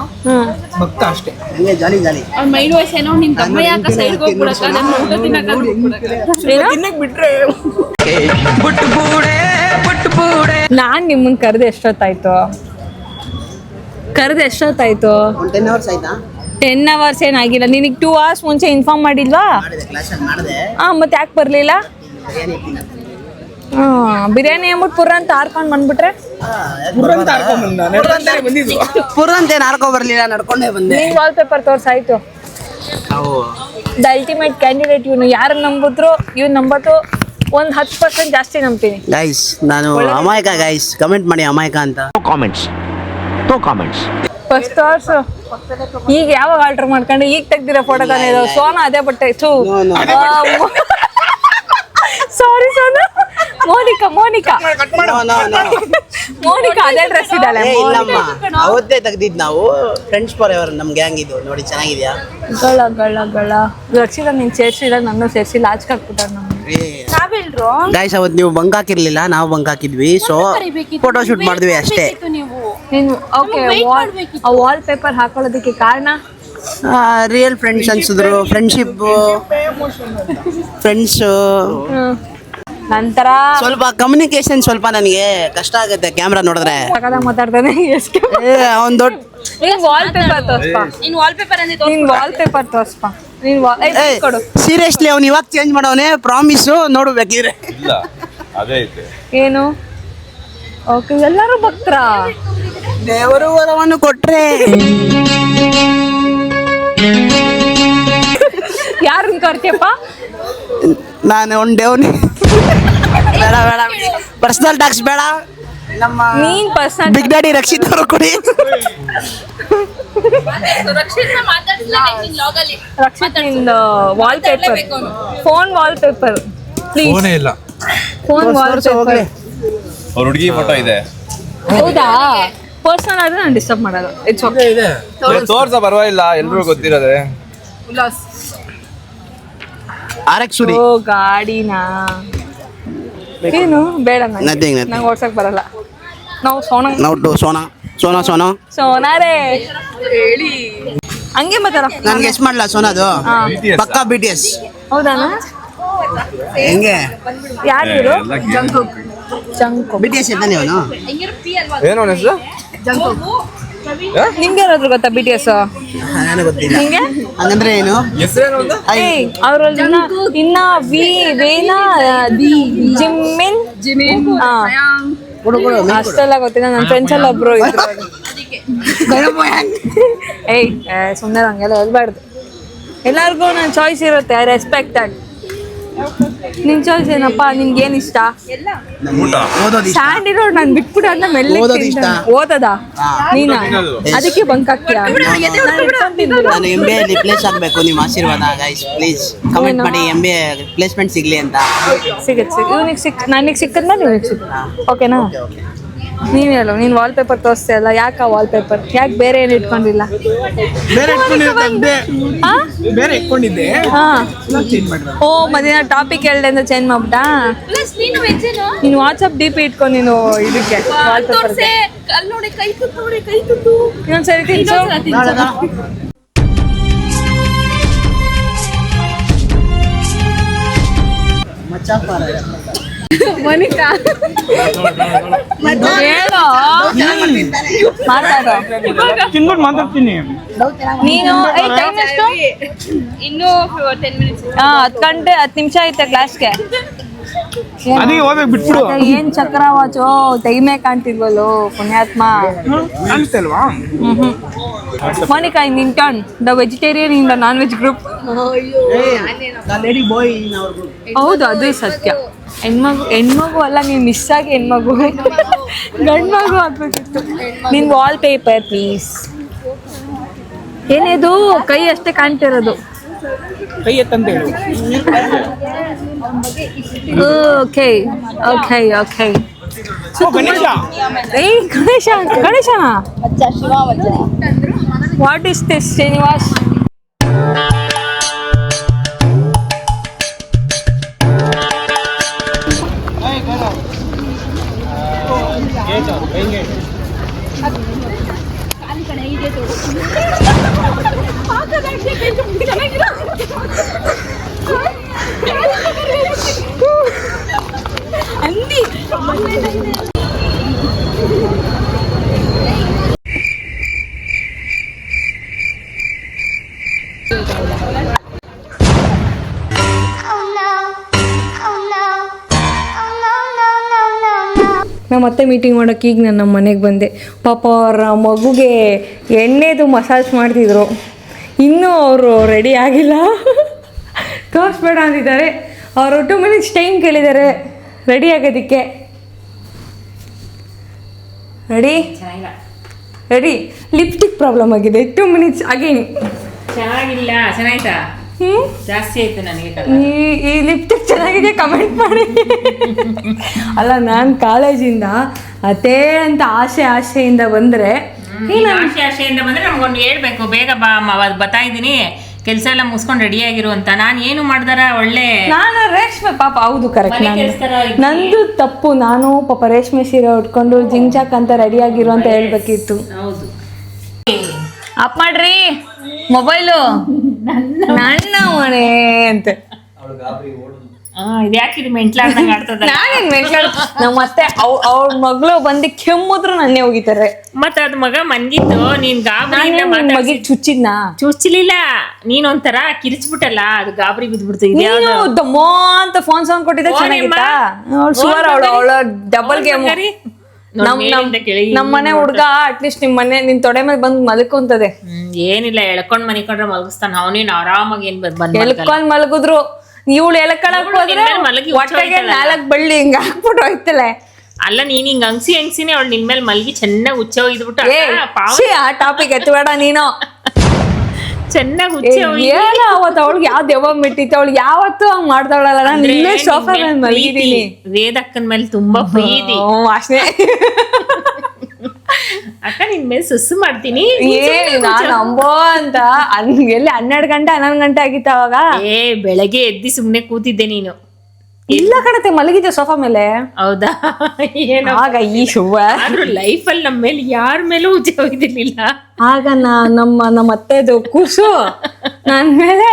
ಭಕ್ತ ಅಷ್ಟೇ. ಜಾಲಿ ಅವ್ನ ಮೈಂಡ್ ವಾಯ್ಸ್ ಏನೋ ನಿಮ್ ತಮ್ಮ ಯಾಕ ಸೈಡ್ಗೆ ಹೋಗ್ಬಿಡಕ್ಕ, ನನ್ನ ಊಟ ತಿನ್ನಕ್ ಬಿಟ್ರೆ ನಾನ್ ನಿಮ್ಮನ್ ಕರೆದು ಎಷ್ಟೊತ್ತಾಯ್ತು? 10 hours ಆಯ್ತಾ? 10 hours ಏನಾಗಿಲ್ಲ. ನಿನಗೆ 2 hours ಮುಂಚೆ ಇನ್ಫಾರ್ಮ್ ಮಾಡಿಲ್ವಾ? ಮತ್ತೆ ಯಾಕೆ ಬರ್ಲಿಲ್ಲ? ಬಿರಿಯಾನಿ ಅಂದ್ಬಿಟ್ಟು ಪುರ ಅಂತ ಹಾರ್ಕೊಂಡು ಬಂದ್ಬಿಟ್ರೆ ಪುರಂತೇನು ಹಾರ್ಕೊ ಬರ್ಲಿಲ್ಲ, ನಡ್ಕೊಂಡೇ ಬಂದೆ. ನೀನ್ ವಾಲ್ ಪೇಪರ್ ತೋರ್ಸಾಯ್ತು. ದ ಅಲ್ಟಿಮೇಟ್ ಕ್ಯಾಂಡಿಡೇಟ್ ಇವನು. ಯಾರು ನಂಬಿದ್ರು ಇವ್ನು ನಂಬತ್ತು 10% ಜಾಸ್ತಿ ನಂಬ್ತೀನಿ. ಗೈಸ್ ನಾನು ಅಮಾಯಕ. ಗೈಸ್ ಕಮೆಂಟ್ ಮಾಡಿ ಅಮಾಯಕ ಅಂತ. ಫಸ್ಟ್ ಅವರ್ಸ್ ಈಗ ಯಾವಾಗ ಆರ್ಡರ್ ಮಾಡ್ಕೊಂಡು ಈಗ ತೆಗ್ದಿರೋ ಫೋಟೋ ತಾನೇ ಇದು. ಸೋನಾ ಅದೇ ಬಟ್ಟೆ. ಸಾರಿ ಸೋನಾ. ಮೋನಿಕಾ ಅದೇ ಡ್ರೆಸ್ ಇದ್ದಾಳೆ. ಇಲ್ಲಮ್ಮ, ಅವತ್ತೇ ತೆಗ್ದಿದ್ ನಾವು. ಫ್ರೆಂಡ್ಸ್ ಫಾರ್ ಎವರ್ ನಮ್ ಗ್ಯಾಂಗ್ ಇದು. ನೋಡಿ ಚೆನ್ನಾಗಿದ್ಯಾ? ಗಳ ರಕ್ಷಿತ ನೀನ್ ಸೇರ್ಸಿಲ್ಲ, ನನ್ನ ಸೇರ್ಸಿಲ್ಲ. ಆಚೆ ಹಾಕ್ಬಿಟ್ಟಾರ ನಮ್ಗೆ. ಗೈಸ್ ಅವತ್ತು ನೀವು ಬಂಕ್ ಹಾಕಿರ್ಲಿಲ್ಲ, ನಾವು ಬಂಕ್ ಹಾಕಿದ್ವಿ. ಸೊ ಫೋಟೋ ಶೂಟ್ ಮಾಡಿದ್ವಿ ಅಷ್ಟೇ. ನೀನು ಓಕೆ ವಾಲ್ ಪೇಪರ್ ಹಾಕೊಳ್ಳೋದಕ್ಕೆ ಕಾರಣ ರಿಯಲ್ ಫ್ರೆಂಡ್ಸ್ ಅನ್ಸಿದ್ರು. ಫ್ರೆಂಡ್ಸ್ ನಂತರ ಸ್ವಲ್ಪ ಕಮ್ಯುನಿಕೇಶನ್ ಸ್ವಲ್ಪ ನನಗೆ ಕಷ್ಟ ಆಗುತ್ತೆ ಕ್ಯಾಮ್ರಾ ನೋಡಿದ್ರೆ. ಮಾತಾಡ್ತಾನೆ. ಅವ್ನ್ ದೊಡ್ಡ ವಾಲ್ ಪೇಪರ್ ತೋರ್ಸ್ಪಾ. ನೀನ್ ವಾಲ್ ಪೇಪರ್ ಅಂದ್ರೆ ನೀನ್ ವಾಲ್ ಪೇಪರ್ ತೋರ್ಸ್ಪಾ. ನೀನ್ ಕೊಡು. ಸೀರಿಯಸ್ಲಿ ಅವ್ನು ಇವಾಗ ಚೇಂಜ್ ಮಾಡವನೆ. ಪ್ರಾಮಿಸು ನೋಡ್ಬೇಕಿದ್ರೆ ಏನು? ಓಕೆ, ಎಲ್ಲರೂ ಭಕ್ತರ. ದೇವರು ವರವನ್ನು ಕೊಟ್ರೆ ಯಾರನ್ನ ಕರ್ತಿಯಪ್ಪ? ನಾನು ಒಂದೇವ್ನಿ. ಬೇಡ ಪರ್ಸನಲ್ ಟಾಕ್ಸ್ ಬೇಡ. ನಮ್ಮ ನೀನ್ ಪರ್ಸನಲ್ ಬಿಗ್ ಡ್ಯಾಡಿ ರಕ್ಷಿತ್ ಅವರು ಕೊಡಿ. Rakshit wallpaper, phone wallpaper please. ಫೋನೇ ಇಲ್ಲ. Phone wallpaper. ಅವ್ರ ಹುಡುಗಿ ಫೋಟೋ ಇದೆ. ಹೌದಾ? ಪರ್ಸನಲ್ ಆದ್ರೆ ನಾನು ಡಿಸ್ಟರ್ಬ್ ಮಾಡಲ್ಲ. It's okay. ತೋರ್ಸ ಪರವಾಗಿಲ್ಲ, ಎಲ್ರಿಗೂ ಗೊತ್ತಿರೋದೆ. RX ಸುರಿ. ಓ ಗಾಡಿನಾ? ಏನು ಬೇಡ Nothing. ನಂಗೆ ಓಡ್ಸಕ್ ಬರಲ್ಲ. ನಾವು ಸೋನಾರೇ ಹೇಳಿ ಹಂಗೆ ಮಾತಾಡ. ನನ್ಗೆ ಎಷ್ಟು ಮಾಡ್ಲಾ ಸೋನಾದು? ಪಕ್ಕಾ BTS. ಹೌದಾನ? ಹೆಂಗೆ ಯಾರು ಇವರು? ಜಂಕು. BTS ಇದ್ದಾನೆ ಅವನು. ಏನು ಅವನ ಹೆಸರು? ನಿಮ್ಗೆ ಯಾರಾದ್ರೂ ಗೊತ್ತಾ BTS? ನನಗೆ ಗೊತ್ತಿಲ್ಲ. ನಿಂಗೆ ಹಂಗಂದ್ರೆ ಏನು? ಹೆಸರೇನು ಅಂತ? ಅವ್ರಲ್ಲಿ ಇನ್ನ ವೇನಾ ಜಿಮ್ಮಿನ್ ಅಷ್ಟೆಲ್ಲ ಗೊತ್ತಿಲ್ಲ. ನನ್ನ ಫ್ರೆಂಡ್ಸ್ ಎಲ್ಲ ಒಬ್ರು ಇದ್ರು. ಏಯ್ ಸುಮ್ಮನೆ ಹಂಗೆಲ್ಲ ಹೇಳ್ಬಾರ್ದು. ಎಲ್ಲರಿಗೂ ನನ್ನ ಚಾಯ್ಸ್ ಇರುತ್ತೆ. I respect that. ನಿನ್ ಚಾಯ್ಸ್ ಏನಪ್ಪ? ನಿನ್ಗೆ ಏನ್ ಇಷ್ಟ? ಓದೋದು ಇಷ್ಟ. ಸ್ಯಾಂಡಿ ರೋಡ್ ನಾನು ಬಿಟ್ಬಿಟ್ಟು ಅದನ್ನ ಮೆಲ್ಲ ಓದದ ನೀನ ಅದಕ್ಕೆ ಬಂಕ್ ಹಾಕ್ತೀಯ? ನಾನು MBA ರಿಪ್ಲೇಸ್ ಆಗಬೇಕು. ನಿಮ್ಮ ಆಶೀರ್ವಾದ ಗೈಸ್, ಪ್ಲೀಸ್ ಕಮೆಂಟ್ ಮಾಡಿ MBA ರಿಪ್ಲೇಸ್ಮೆಂಟ್ ಸಿಗ್ಲಿ ಅಂತ. ಸಿಗುತ್ತೆ. ಇವ್ನಿಗೆ ನನಗೆ ಸಿಕ್ಕದ್ಮೇಲೆ ಇವ್ನಿಗೆ ಸಿಗುತ್ತೆ. ಓಕೆನಾ? ನೀನು ಹೇಳು. ನೀನು ವಾಲ್ ಪೇಪರ್ ತೋರಿಸ್ತಾ ಇಲ್ಲ. ಯಾಕೆ ವಾಲ್ ಪೇಪರ್? ಯಾಕೆ ಬೇರೆ ಏನು ಇಟ್ಕೊಂಡಿಲ್ಲ? ಬೇರೆ ಇಟ್ಕೊಂಡಿದ್ದೆ. ಹಾ. ಚೇಂಜ್ ಮಾಡಿದ್ರೆ ಓ ಮಧ್ಯಾಹ್ನ ಟಾಪಿಕ್ ಹೇಳ್ದೆ ಅಂತ ಚೇಂಜ್ ಮಾಡ್ಬಿಟ್ಟಾ? ನೀನು ವಾಟ್ಸಪ್ DP ಇಟ್ಕೊಂಡು ನೀನು ಇದಕ್ಕೆ ವಾಲ್ ಪೇಪರ್ ಇನ್ನೊಂದ್ಸರಿ ತಿನ್ಸು. ಮನಿಕಾ ಹೇಳೋ, ಮಾತಾಡೋ. ತಿನ್ಬಿಟ್ಟು ಮಾತಾಡ್ತೀನಿ. ನೀನು ಟೈಮ್ ಎಷ್ಟು? ಇನ್ನೂ 10 minutes. 10 ಗಂಟೆ 10 ನಿಮಿಷ ಐತೆ ಕ್ಲಾಸ್ಗೆ. ಅದಕ್ಕೆ ಹೋಗ್ಬೇಕು, ಬಿಟ್ಬಿಡು. ಏನ್ ಚಕ್ರ ವಾಚು ಟೈಮೇ ಕಾಣ್ತಿಲ್ವಲ್ಲೋ ಪುಣ್ಯಾತ್ಮ. ಅನ್ಸ್ತಲ್ವಾ? Monica in turn the vegetarian in the non veg group. Lady boy. ಹೌದು, ಅದು ಸತ್ಯ. ಹೆಣ್ಮಗು ಅಲ್ಲ, ನೀವು ಮಿಸ್ ಆಗಿ ಹೆಣ್ಮಗು ಗಂಡು ಮಗು ಆಗ್ಬೇಕಿತ್ತು. ನಿನ್ ವಾಲ್ ಪೇಪರ್ ಪ್ಲೀಸ್. ಏನಿದು ಕೈ ಅಷ್ಟೇ ಕಾಣ್ತಿರೋದು? ಕೈ ಎತ್ತಂತ ಹೇಳು. Okay okay okay. ಗಣೇಶ ಗಣೇಶನಾ? What is this Srinivas? ನಾನು ಮತ್ತೆ ಮೀಟಿಂಗ್ ಮಾಡೋಕ್ಕೆ ಈಗ ನಾನು ನಮ್ಮ ಮನೆಗೆ ಬಂದೆ. ಪಾಪ ಅವರ ಮಗುಗೆ ಎಣ್ಣೆದು ಮಸಾಜ್ ಮಾಡ್ತಿದ್ರು. ಇನ್ನೂ ಅವರು ರೆಡಿ ಆಗಿಲ್ಲ. ತೋರಿಸ್ಬೇಡ ಅಂತಿದ್ದಾರೆ. ಅವರು 2 minutes ಟೈಮ್ ಕೇಳಿದ್ದಾರೆ ರೆಡಿ ಆಗೋದಕ್ಕೆ. ರೆಡಿ ಲಿಪ್ಸ್ಟಿಕ್ ಪ್ರಾಬ್ಲಮ್ ಆಗಿದೆ. 2 minutes ಅಗೇನ್. ಚೆನ್ನಾಗಿಲ್ಲ, ಚೆನ್ನಾಯ್ತಾ? ಜಾಸ್ತಿ ಆಯ್ತು ನನಗೆ. ಈ ಲಿಪ್ಸ್ಟಿಕ್ ಚೆನ್ನಾಗಿದೆ ಕಮೆಂಟ್ ಮಾಡಿ. ಅಲ್ಲ, ನಾನು ಕಾಲೇಜಿಂದ ಅದೇ ಅಂತ ಆಸೆಯಿಂದ ಬಂದರೆ ಆಶೆಯಿಂದ ಬಂದ್ರೆ ನಮ್ಗೊಂದು ಹೇಳ್ಬೇಕು, ಬೇಗ ಬಾ ಬರ್ತಾ ಇದ್ದೀನಿ, ಕೆಲಸ ಎಲ್ಲ ಮುಗಿಸ್ಕೊಂಡು ರೆಡಿ ಆಗಿರು ಅಂತ. ನಾನು ಏನು ಮಾಡ್ದಾರ ಒಳ್ಳೆ. ನಾನು ರೇಷ್ಮೆ ಪಾಪ. ಹೌದು, ಕರೆಕ್ಟ್. ನಂದು ತಪ್ಪು. ನಾನು ಪಾಪ ರೇಷ್ಮೆ ಸೀರೆ ಉಟ್ಕೊಂಡು ಜಿಂಗ್ ಚಾಕ್ ಅಂತ ರೆಡಿ ಆಗಿರು ಅಂತ ಹೇಳ್ಬೇಕಿತ್ತು. ಹೌದು. ಅಪ್ ಮಾಡ್ರಿ ಮೊಬೈಲು. ನನ್ನ ಮನೆ ಅಂತ ಇದ್ಯಾಕಿದು ಮೆಂಟ್ಲಾಡ್ದಂಗೆ ಆಡ್ತದ? ನಾನೇನ್ ಮೆಂಟ್ಲಾಡ್. ನಮ್ಮ ಮತ್ತೆ ಅವ್ರ ಮಗಳು ಬಂದು ಕೆಮ್ಮಿದ್ರು ನನ್ನೇ ಹೋಗಿತಾರೆ. ಮತ್ತ ಅದ್ ಮಗ ಮನ್ಗಿತ್ತು, ನೀನ್ ಗಾಬರಿ ಮಗಿ ಚುಚ್ಚಿದ್ನಾ? ಚುಚ್ಚಲಿಲ್ಲ, ನೀನೊಂಥರ ಕಿರಿಚ್ಬಿಟ್ಟಲ್ಲ, ಅದು ಗಾಬರಿ ಬಿದ್ಬಿಡ್ತು. ನೀನು ದಮ್ಮೋ ಅಂತ ಫೋನ್ ಸೌಂಡ್ ಕೊಟ್ಟಿದ್ದೆ ಚೆನ್ನಾಗಿತ್ತಾ? ಅವಳ ಡಬಲ್ ಗೇಮ್. ನಮ್ಮ ಮನೆ ಹುಡ್ಗ ಅಟ್ಲೀಸ್ಟ್ ನಿನ್ ತೊಡೆ ಮೇಲೆ ಬಂದ್ ಮಲ್ಕೊಂತದೆ. ಏನಿಲ್ಲ, ಎಳ್ಕೊಂಡ್ ಮನಿಕೊಂಡ್ರೆ ಮಲಗಿಸ್ತಾನ. ಅವನೇನ್ ಆರಾಮಾಗಿ ಏನ್ ಎಳ್ಕೊಂಡ್ ಮಲಗಿದ್ರು. ಇವಳು ಎಳ್ಕೊಳಕ್ ಹೋದ್ರೆ ಹೊಟ್ಟೆಗೆ 4 ಬಳ್ಳಿ ಹಿಂಗ ಹಾಕ್ಬಿಟ್ಟು ಹೋಯ್ತಲೆ. ಅಲ್ಲ ನೀನ್ ಹಿಂಗ್ ಹಂಗ್ಸಿನೇ ಅವಳು ನಿನ್ ಮೇಲೆ ಮಲ್ಗಿ ಚೆನ್ನಾಗಿ ಹುಚ್ಚ ಹೋಗಿದ್ಬಿಟ್ಟು ಆ ಟಾಪಿಕ್ ಎತ್ತಬೇಡ ನೀನು. ಚೆನ್ನಾಗಿ ಹುಚ್ಚ ಏನೋ ಅವತ್ತು ಅವಳಿಗೆ ಯಾವ ದೆವ್ವ ಮಿಟ್ಟಿತ್ತು, ಅವಳಿಗೆ ಯಾವತ್ತೂ ಹಂಗ್ ಮಾಡ್ದವಳಲ್ಲ. ನಾನು ಇಲ್ಲೇ ಸೋಫಾ ಮೇಲೆ ಮಲಗಿದ್ದೀನಿ. ವೇದಕ್ಕನ ಮೇಲೆ ತುಂಬಾ ಪ್ರೀತಿ. ವಾಸನೆ ಅಕ್ಕ ನಿನ್ ಮೇಲೆ ಸುಸ್ಸು ಮಾಡ್ತೀನಿ. ನಾನು ಅಂಬೋ ಅಂತ ಎಲ್ಲಿ 12 ಗಂಟೆ 11 ಗಂಟೆ ಆಗಿತ್ತು ಅವಾಗ. ಬೆಳಗ್ಗೆ ಎದ್ದಿ ಸುಮ್ನೆ ಕೂತಿದ್ದೆ ನೀನು. ಇಲ್ಲ ಕಣತೆ, ಮಲಗಿದ್ದೆ ಸೋಫಾ ಮೇಲೆ. ಹೌದಾ? ಏನೋ ಆಗ ಈ ಶುಭ ಆದ್ರೂ ಲೈಫಲ್ಲಿ ನಮ್ಮ ಮೇಲೆ ಯಾರ ಮೇಲೂ ಹುಚ್ಚ ಹೋಗಿದ್ದಿರ್ಲಿಲ್ಲ. ಆಗ ನಮ್ಮ ಅತ್ತೆದು ಕೂಸು ನನ್ ಮೇಲೆ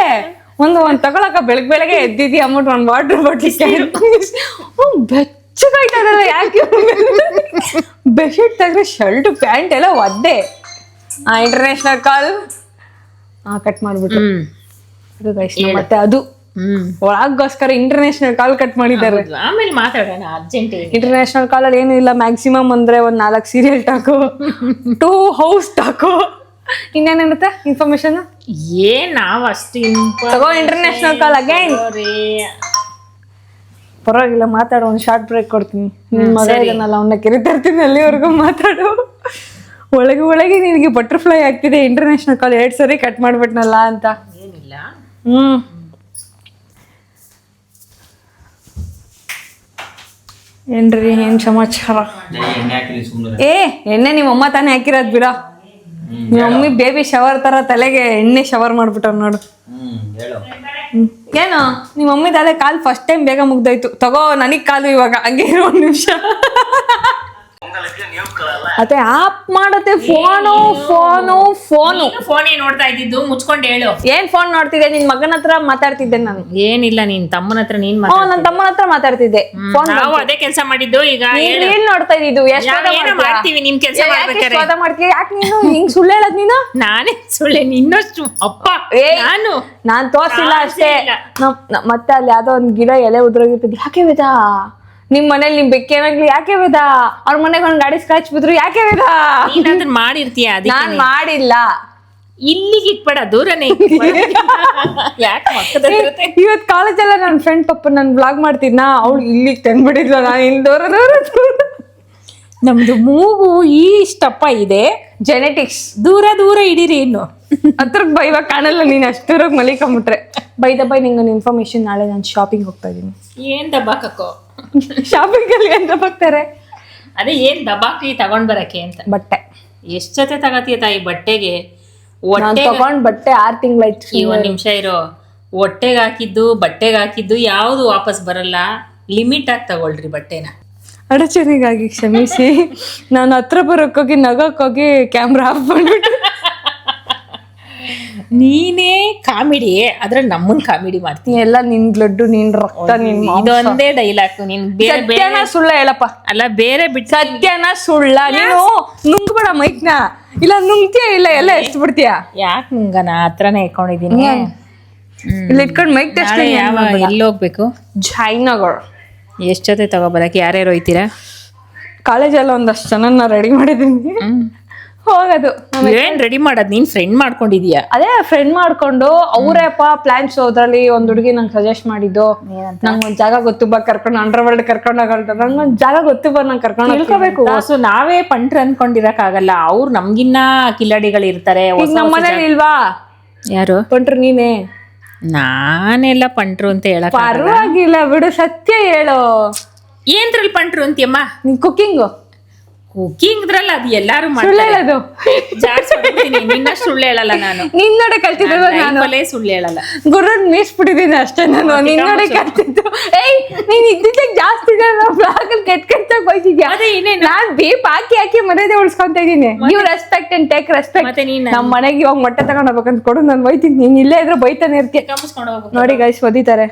ಒಂದು ತಗೊಳಕ ಬೆಳಗ್ಗೆ ಎದ್ದಿದ್ದಿ ಅಮ್ಮಟ್ಟು ಒಂದು ವಾಟರ್ ಬಾಟ್ಲ್ ಬೆಚ್ಚಗಾಯ್ತದಲ್ಲ. ಯಾಕೆ ಬೆಡ್ಶೀಟ್ ತೆಗ್ರೆ ಶರ್ಟ್ ಪ್ಯಾಂಟ್ ಎಲ್ಲ ಒದ್ದೆ. ಇಂಟರ್ನ್ಯಾಷನಲ್ ಕಾಲ್ ಕಟ್ ಮಾಡ್ಬಿಟ್ಟು ಮತ್ತೆ ಅದು ಒಳಗೋಸ್ಕರ ಇಂಟರ್ನ್ಯಾಷನಲ್ ಕಾಲ್ ಕಟ್ ಮಾಡಿದ್ದಾರೆ. ಆಮೇಲೆ ಮಾತಾಡೋಣ ಅರ್ಜೆಂಟ್. ಇಂಟರ್ನ್ಯಾಷನಲ್ ಕಾಲಲ್ಲಿ ಏನು ಇಲ್ಲ, ಮ್ಯಾಕ್ಸಿಮಮ್ ಅಂದ್ರೆ ಒಂದ್ 4 ಸೀರಿಯಲ್ ಟಾಕು, 2 ಹೌಸ್ ಟಾಕು, ಇನ್ನೇನಿರುತ್ತೆ ಇನ್ಫಾರ್ಮೇಶನ್. ನಾವ್ ಅಷ್ಟು ತಗೋ ಇಂಟರ್ನ್ಯಾಷನಲ್ ಕಾಲ್ ಅಗೈನ್. ಪರವಾಗಿಲ್ಲ ಮಾತಾಡೋ, ಒಂದು ಶಾರ್ಟ್ ಬ್ರೇಕ್ ಕೊಡ್ತೀನಿ. ನಿನ್ ಮಗ ಇದನ್ನಲ್ಲ, ಅವನ್ನ ಕರಿತಾ ಇರ್ತೀನಿ, ಅಲ್ಲಿವರೆಗೂ ಮಾತಾಡು. ಒಳಗೆ ನಿನಗೆ ಬಟರ್ಫ್ಲೈ ಆಗ್ತಿದೆ. ಇಂಟರ್ನ್ಯಾಷನಲ್ ಕಾಲ್ 2 ಸರಿ ಕಟ್ ಮಾಡ್ಬಿಟ್ನಲ್ಲ ಅಂತ. ಏನಿಲ್ಲ. ಏನ್ರಿ, ಏನ್ ಸಮಾಚಾರ? ಎಣ್ಣೆ ನಿಮ್ಮಮ್ಮ ತಾನೇ ಹಾಕಿರೋದ್ ಬಿಡ. ನಿಮ್ಮಮ್ಮಿ ಬೇಬಿ ಶವರ್ ತರ ತಲೆಗೆ ಎಣ್ಣೆ ಶವರ್ ಮಾಡ್ಬಿಟ್ಟವ್ ನೋಡು. ಏನು ನಿಮ್ಮ ಮಮ್ಮಿ ತಲೆ ಕಾಲ್ ಫಸ್ಟ್ ಟೈಮ್ ಬೇಗ ಮುಗ್ದೋಯ್ತು. ತಗೋ ನನಗ್ ಕಾಲು ಇವಾಗ ಹಂಗೆ ಇರೋ 1 ನಿಮಿಷ. ಅದೇ ಆಪ್ ಮಾಡತ್ತೆ ಫೋನು. ಫೋನೇ ನೋಡ್ತಾ ಇದ್ದಿದ್ದು, ಮುಚ್ಕೊಂಡು ಹೇಳು. ಏನ್ ಫೋನ್ ನೋಡ್ತಿದ್ದೆ? ನಿನ್ ಮಗನ ಹತ್ರ ಮಾತಾಡ್ತಿದ್ದೆ ನಾನು. ಏನಿಲ್ಲ, ನಿನ್ ತಮ್ಮನ ಹತ್ರ ನೀನ್ ನನ್ನ ತಮ್ಮನ ಹತ್ರ ಮಾತಾಡ್ತಿದ್ದೆ. ನಾವು ಅದೇ ಕೆಲಸ ಮಾಡಿದ್ದು. ಈಗ ಏನ್ ನೋಡ್ತಾ ಇದ್ದಿದ್ದು? ಮಾಡ್ತೀವಿ ನಿಮ್ ಕೆಲಸ ಮಾಡ್ಬೇಕಾರೆ. ಮಾಡ್ತೀವಿ. ಯಾಕೆ ನೀನು ಹಿಂಗ್ ಸುಳ್ಳು ಹೇಳದ್? ನೀನು ನಾನೇ ಸುಳ್ಳೆ, ನಿನ್ನಷ್ಟು ಅಪ್ಪ ನಾನ್ ತೋರ್ಸಿಲ್ಲ ಅಷ್ಟೇ. ಮತ್ತೆ ಅಲ್ಲಿ ಯಾವ್ದೋ ಒಂದ್ ಗಿಡ ಎಲೆ ಉದ್ರೋಗಿರ್ತದೆ. ಯಾಕೆ ವೇದ? ನಿಮ್ ಮನೇಲಿ ನಿಮ್ ಬೆಕ್ಕೇನಾಗ್ಲಿ ಯಾಕೆ ವೇದ? ಅವ್ರ ಮನೆಗೆ ಒಂದ್ ಗಾಡಿ ಸ್ಕ್ರಾಚ್ ಬಿದ್ರು ಯಾಕೆ ವೇದ? ಮಾಡಿರ್ತೀಯ? ನಾನ್ ಮಾಡಿಲ್ಲ. ಇಲ್ಲಿಗೆ ಇಟ್ಬೇಡ, ದೂರನೇ. ಇವತ್ ಕಾಲೇಜಲ್ಲ ನನ್ ಫ್ರೆಂಡ್ ಪಾಪ ನನ್ ಬ್ಲಾಗ್ ಮಾಡ್ತಿದ್ನ, ಅವ್ಳು ಇಲ್ಲಿಗೆ ತಂದ್ಬಿಟ್ಟಿದ್ಲ. ನಾನು ಇಲ್ಲಿ ದೂರ ನಮ್ದು ಮೂಗು ಇಷ್ಟಪ್ಪ ಇದೆ. ಜೆನೆಟಿಕ್ಸ್. ದೂರ ಇಡೀರಿ. ಇನ್ನು ಹತ್ರಕ್ ಇವಾಗ ಕಾಣಲ್ಲ ನೀನ್ ಅಷ್ಟು ದೂರಕ್ಕೆ ಮಲಿಕೊಂಬಿಟ್ರೆ. By ನಿಂಗೊಂದು information. ನಾಳೆ ನಾನು ಶಾಪಿಂಗ್ ಹೋಗ್ತಾ ಇದೀನಿ. ಏನ್ ದಬ್ಬಾಕೋ? ಶಾಪಿಂಗ್ ಅಲ್ಲಿ ಏನ್ ದಬ್ಬಾಕ್ತಾರೆ? ಅದೇ ಏನ್ ದಬ್ಬಾಕಿ ತಗೊಂಡ್ ಬರಕ್ಕೆ ಅಂತ. ಬಟ್ಟೆ ಎಷ್ಟ್ ಜೊತೆ ತಗತಿಯ ತಾಯಿ ಬಟ್ಟೆಗೆ? ತಗೊಂಡ್ ಬಟ್ಟೆ 6 ತಿಂಗಳಾಯ್ತು. 1 ನಿಮಿಷ ಇರೋ. ಹೊಟ್ಟೆಗೆ ಹಾಕಿದ್ದು ಬಟ್ಟೆಗೆ ಹಾಕಿದ್ದು ಯಾವ್ದು ವಾಪಸ್ ಬರಲ್ಲ. ಲಿಮಿಟ್ ಆಗಿ ತಗೊಳ್ರಿ ಬಟ್ಟೆನ. ಅಡಚಣೆಗಾಗಿ ಕ್ಷಮಿಸಿ. ನಾನು ಹತ್ರ ಬರೋಕ್ಕೋಗಿ ನಗೋಕ್ಕೋಗಿ ಕ್ಯಾಮ್ರಾ ಆಫ್ ಮಾಡ್ಬಿಟ್ಟು. ನೀನೇ ಕಾಮಿಡಿ, ಅದ್ರ ನಮ್ಮನ್ ಕಾಮಿಡಿ ಮಾಡ್ತೀನಿ. ಎಲ್ಲ ನಿನ್ ಬ್ಲಡ್, ನಿನ್ ರಕ್ತ, ನಿನ್ ಇದೊಂದೇ ಡೈಲಾಗ್. ನೀನ್ ಬೇರೆ ಸುಳ್ಳ ಹೇಳಪ್ಪ. ಅಲ್ಲ ಬೇರೆ ಬಿಟ್ಟು ಸತ್ಯನ ಸುಳ್ಳ. ನೀನು ನುಂಗ್ಬೇಡ ಮೈಕ್ನ. ಇಲ್ಲ ನುಂಗ್ತೀಯ, ಇಲ್ಲ ಎಲ್ಲ ಎಷ್ಟು ಬಿಡ್ತೀಯ? ಯಾಕೆ ನುಂಗನ? ಹತ್ರನೇ ಇಟ್ಕೊಂಡಿದೀನಿ. ಇಲ್ಲಿ ಇಟ್ಕೊಂಡು ಮೈಕ್ ಟೆಸ್ಟ್. ಎಲ್ಲಿ ಹೋಗ್ಬೇಕು? ಜೈನಗರ್. ಎಷ್ಟ್ ಜೊತೆ ತಗೋಬರಕ್ಕೆ? ಯಾರ್ಯಾರು ಹೋಯ್ತೀರಾ? ಕಾಲೇಜಲ್ಲ ಒಂದಷ್ಟು ಜನ ರೆಡಿ ಮಾಡಿದೀನಿ. ಹೋಗೋದು. ಏನ್ ರೆಡಿ ಮಾಡೋದ್? ನೀನ್ ಫ್ರೆಂಡ್ ಮಾಡ್ಕೊಂಡಿದೀಯ? ಅದೇ ಫ್ರೆಂಡ್ ಮಾಡ್ಕೊಂಡು ಅವರೇಪ್ಪ ಪ್ಲಾನ್ಸ್. ಅದ್ರಲ್ಲಿ ಒಂದ್ ಹುಡುಗಿ ನಂಗೆ ಸಜೆಸ್ಟ್ ಮಾಡಿದ್ದು, ನಂಗೊಂದ್ ಜಾಗ ಗೊತ್ತು ಬಾ ಕರ್ಕೊಂಡು, ಅಂಡರ್ವರ್ಲ್ಡ್ ಕರ್ಕೊಂಡು ಹೋಗಲ್ತ. ನಂಗೊಂದ್ ಜಾಗ ಗೊತ್ತು ಬಾ, ನಂಗೆ ಕರ್ಕೊಂಡು ತಿಳ್ಕೋಬೇಕು. ಸೊ ನಾವೇ ಪಂಟ್ರ ಅನ್ಕೊಂಡಿರಕ್ ಆಗಲ್ಲ. ಅವ್ರು ನಮ್ಗಿನ್ನ ಕಿಲಾಡಿಗಳು ಇರ್ತಾರೆ. ನಮ್ಮ ಮನೇಲಿ ಇಲ್ವಾ ಯಾರು ಪಂಟ್ರು? ನೀನೇ. ನಾನೆಲ್ಲ ಪಂಟ್ರು ಅಂತ ಹೇಳಕ್ ಪರವಾಗಿಲ್ಲ ಬಿಡು, ಸತ್ಯ ಹೇಳು. ಏನ್ರಲ್ಲಿ ಪಂಟ್ರು ಅಂತೀಯಮ್ಮ? ನೀನ್ ಕುಕಿಂಗು ಕುಕಿಂಗ್ದ್ರಲ್ಲ, ಅದು ಎಲ್ಲಾರು ಸುಳ್ಳು ಹೇಳೋದು. ನಿನ್ನ ಸುಳ್ಳು ಹೇಳಲ್ಲ ನಾನು. ನಿನ್ನೋಡೆ ಕಲ್ತಿದ್ದೆ ನಾನು. ಸುಳ್ಳು ಹೇಳಲ್ಲ. ಗುರುನ್ ಮೀಸ್ಬಿಟ್ಟಿದ್ದೀನಿ ಅಷ್ಟೇ ನಾನು. ನಿನ್ನೋಡೆ ಕಲ್ತಿದ್ದು. ನೀನ್ ಇದ್ದಿದ್ದಾಗ ಜಾಸ್ತಿ ಬ್ಲಾಗ್ ಅಲ್ಲಿ ಕೆಟ್ಟ ಹೋಯ್ತಿದ್ಯಾ? ನಾನ್ ಬೇಪ್ ಹಾಕಿ ಮರ್ಯಾದೆ ಉಳ್ಸ್ಕೊಂತ ಇದೀನಿ. You respect and take respect. ನಮ್ಮ ಮನೆಗೆ ಇವಾಗ ಮೊಟ್ಟೆ ತಗೊಂಡ್ ಹೋಗ್ಬೇಕಂತ ಕೊಡು, ನಾನು ಹೋಯ್ತೀನಿ. ನೀನ್ ಇಲ್ಲೇ ಇದ್ರೆ ಬೈತಾನೆ ಇರ್ತೀಯ. ನೋಡಿ ಗೈಸ್, ಒದಿತಾರೆ.